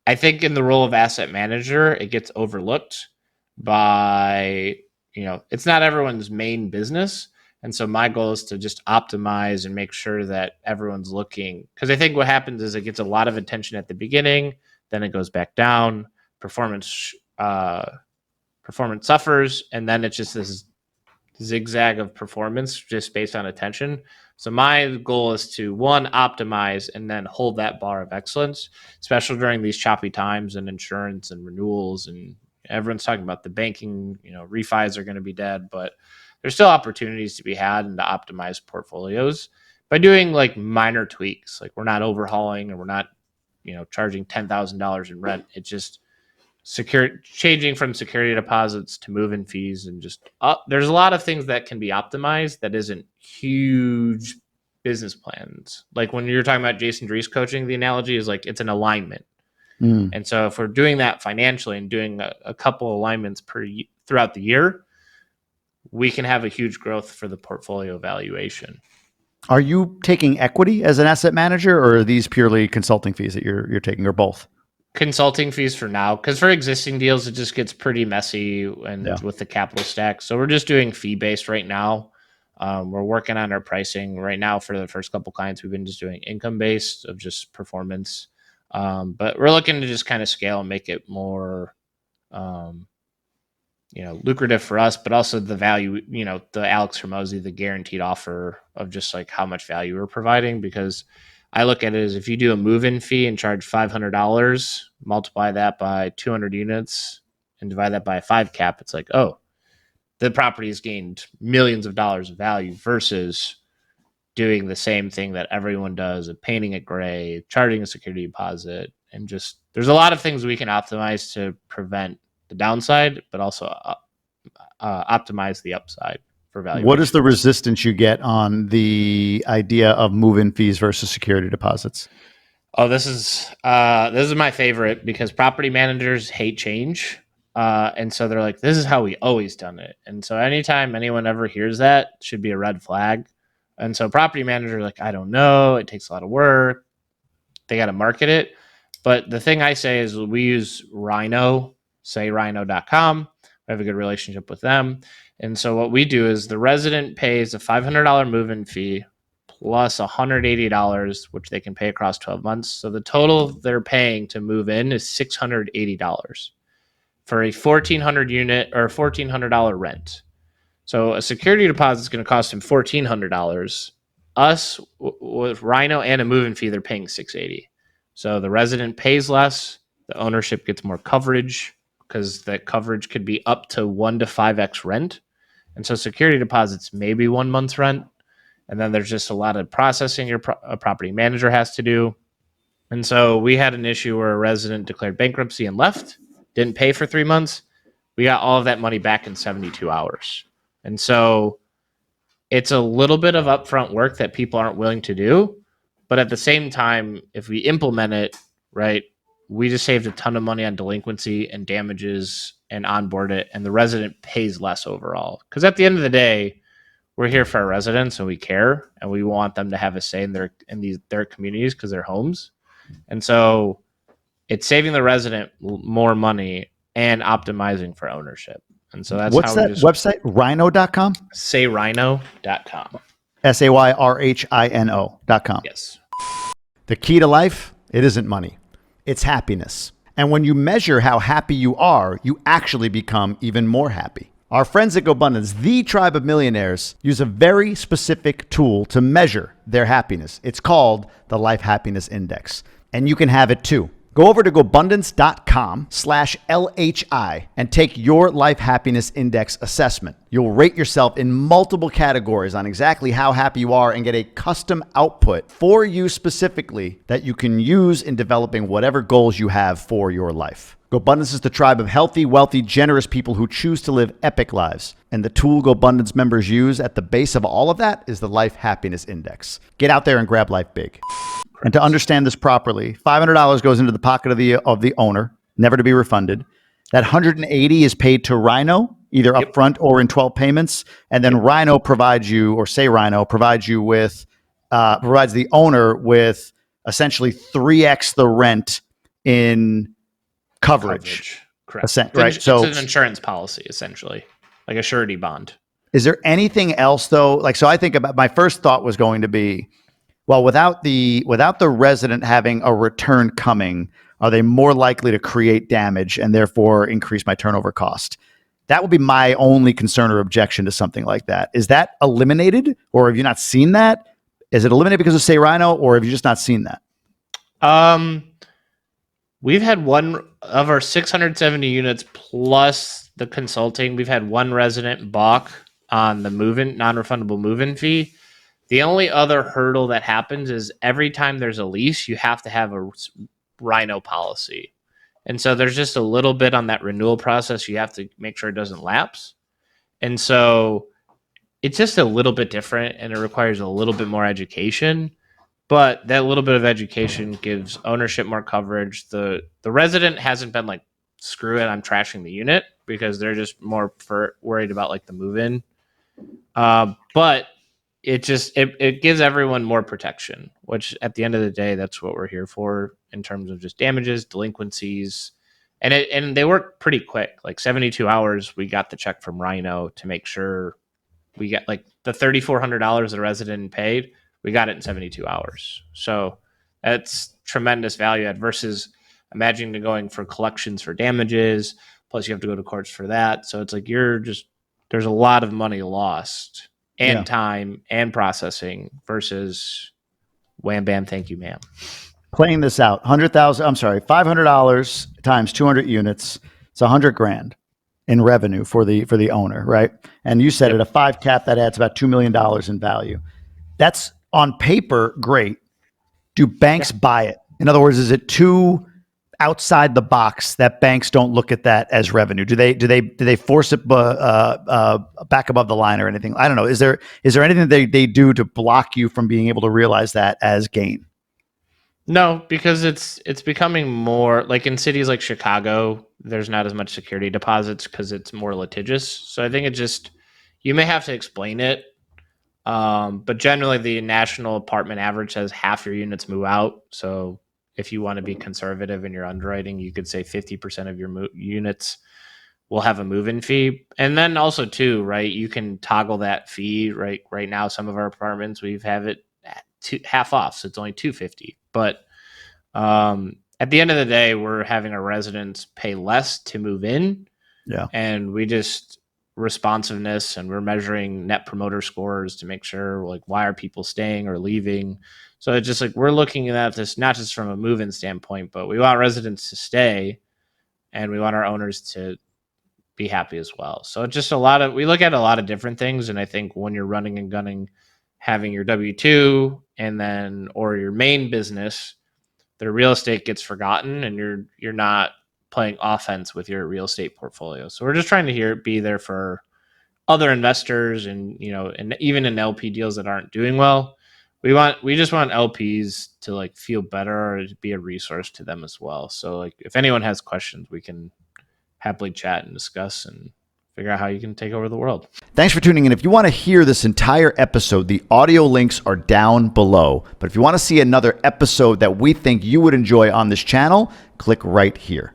I think in the role of asset manager, it gets overlooked by, it's not everyone's main business. And so my goal is to just optimize and make sure that everyone's looking, because I think what happens is it gets a lot of attention at the beginning, then it goes back down, performance suffers, and then it's just this zigzag of performance just based on attention. So my goal is to, one, optimize and then hold that bar of excellence, especially during these choppy times and insurance and renewals. And everyone's talking about the banking, refis are going to be dead, but there's still opportunities to be had and to optimize portfolios by doing like minor tweaks. Like we're not overhauling, or we're not, charging $10,000 in rent. It's just changing from security deposits to move-in fees, and just there's a lot of things that can be optimized that isn't huge business plans. Like when you're talking about Jason Drees coaching, the analogy is like it's an alignment. And so if we're doing that financially and doing a couple alignments throughout the year, we can have a huge growth for the portfolio valuation. Are you taking equity as an asset manager, or are these purely consulting fees that you're taking, or both? Consulting fees for now, because for existing deals it just gets pretty messy with the capital stack. So we're just doing fee-based right now. We're working on our pricing right now. For the first couple clients, we've been just doing income-based of just performance. But we're looking to just kind of scale and make it more lucrative for us, but also the value, the Alex Hormozy, the guaranteed offer of just like how much value we're providing. Because I look at it as, if you do a move-in fee and charge $500, multiply that by 200 units and divide that by a 5 cap, it's like, oh, the property has gained millions of dollars of value, versus doing the same thing that everyone does of painting it gray, charging a security deposit, and just there's a lot of things we can optimize to prevent the downside, but also optimize the upside for value. What is the resistance you get on the idea of move-in fees versus security deposits? Oh, this is my favorite, because property managers hate change. And so they're like, this is how we always done it. And so anytime anyone ever hears that, it should be a red flag. And so property managers are like, I don't know, it takes a lot of work. They got to market it. But the thing I say is, we use Rhino, sayrhino.com. We have a good relationship with them. And so what we do is the resident pays a $500 move-in fee plus $180, which they can pay across 12 months. So the total they're paying to move in is $680 for a 1,400 unit or $1,400 rent. So a security deposit is going to cost him $1,400. Us with Rhino and a move-in fee, they're paying $680. So the resident pays less, the ownership gets more coverage, because that coverage could be up to 1 to 5x rent. And so security deposits maybe 1 month's rent. And then there's just a lot of processing a property manager has to do. And so we had an issue where a resident declared bankruptcy and left, didn't pay for 3 months. We got all of that money back in 72 hours. And so it's a little bit of upfront work that people aren't willing to do. But at the same time, if we implement it, right, we just saved a ton of money on delinquency and damages and onboard it, and the resident pays less overall. Because at the end of the day, we're here for our residents and we care, and we want them to have a say in their communities, because they're homes. And so it's saving the resident more money and optimizing for ownership. And so that's what's that website? Rhino.com? Sayrhino.com. SAYRHINO.com. Yes. The key to life, it isn't money. It's happiness. And when you measure how happy you are, you actually become even more happy. Our friends at Gobundance, the Tribe of Millionaires, use a very specific tool to measure their happiness. It's called the Life Happiness Index. And you can have it too. Go over to Gobundance.com/LHI and take your Life Happiness Index assessment. You'll rate yourself in multiple categories on exactly how happy you are and get a custom output for you specifically that you can use in developing whatever goals you have for your life. Gobundance is the tribe of healthy, wealthy, generous people who choose to live epic lives. And the tool Gobundance members use at the base of all of that is the Life Happiness Index. Get out there and grab life big. And to understand this properly, $500 goes into the pocket of the owner, never to be refunded. That $180 is paid to Rhino, either upfront or in 12 payments. And then Rhino provides you, or say Rhino provides you with, provides the owner with essentially 3x the rent in coverage. Correct. Right. It's So an insurance policy, essentially, like a surety bond. is there anything else though? Like, so I think about, my first thought was going to be, well, without the resident having a return coming, are they more likely to create damage and therefore increase my turnover cost? That would be my only concern or objection to something like that. Is that eliminated, or have you not seen that? Is it eliminated because of Say Rhino, or have you just not seen that? We've had one of our 670 units plus the consulting. We've had one resident balk on the move-in, non-refundable move-in fee. The only other hurdle that happens is every time there's a lease, you have to have a Rhino policy. And so there's just a little bit on that renewal process. You have to make sure it doesn't lapse. And so it's just a little bit different and it requires a little bit more education. But that little bit of education gives ownership more coverage. The resident hasn't been like, screw it, I'm trashing the unit, because they're just more worried about like the move-in. But it gives everyone more protection, which at the end of the day, that's what we're here for in terms of just damages, delinquencies, and they work pretty quick. Like 72 hours, we got the check from Rhino to make sure we get like the $3,400 the resident paid. We got it in 72 hours. So that's tremendous value add versus imagining going for collections for damages. Plus you have to go to courts for that. So it's like there's a lot of money lost and time and processing versus wham, bam, thank you, ma'am. Playing this out, $500 times 200 units. It's $100,000 in revenue for the owner, right? And you said at a 5 cap, that adds about $2 million in value. That's on paper great. Do banks buy it? In other words, is it too outside the box that banks don't look at that as revenue? Do they force it back above the line or anything? I don't know. Is there anything they do to block you from being able to realize that as gain? No, because it's becoming more like in cities like Chicago, there's not as much security deposits because it's more litigious. So I think you may have to explain it. But generally the national apartment average says half your units move out. So if you want to be conservative in your underwriting, you could say 50% of your units will have a move-in fee. And then also too, right, you can toggle that fee. Right now, some of our apartments, we have it at half off. So it's only $250. But at the end of the day, we're having our residents pay less to move in. Yeah. And we just responsiveness, and we're measuring net promoter scores to make sure like why are people staying or leaving. So it's just like we're looking at this not just from a move-in standpoint, but we want residents to stay and we want our owners to be happy as well. So it's just we look at a lot of different things. And I think when you're running and gunning, having your W-2 and then or your main business, the real estate gets forgotten and you're not playing offense with your real estate portfolio. So we're just trying to be there for other investors and and even in LP deals that aren't doing well. We just want LPs to like feel better or to be a resource to them as well. So like if anyone has questions, we can happily chat and discuss and figure out how you can take over the world. Thanks for tuning in. If you want to hear this entire episode, the audio links are down below. But if you want to see another episode that we think you would enjoy on this channel, click right here.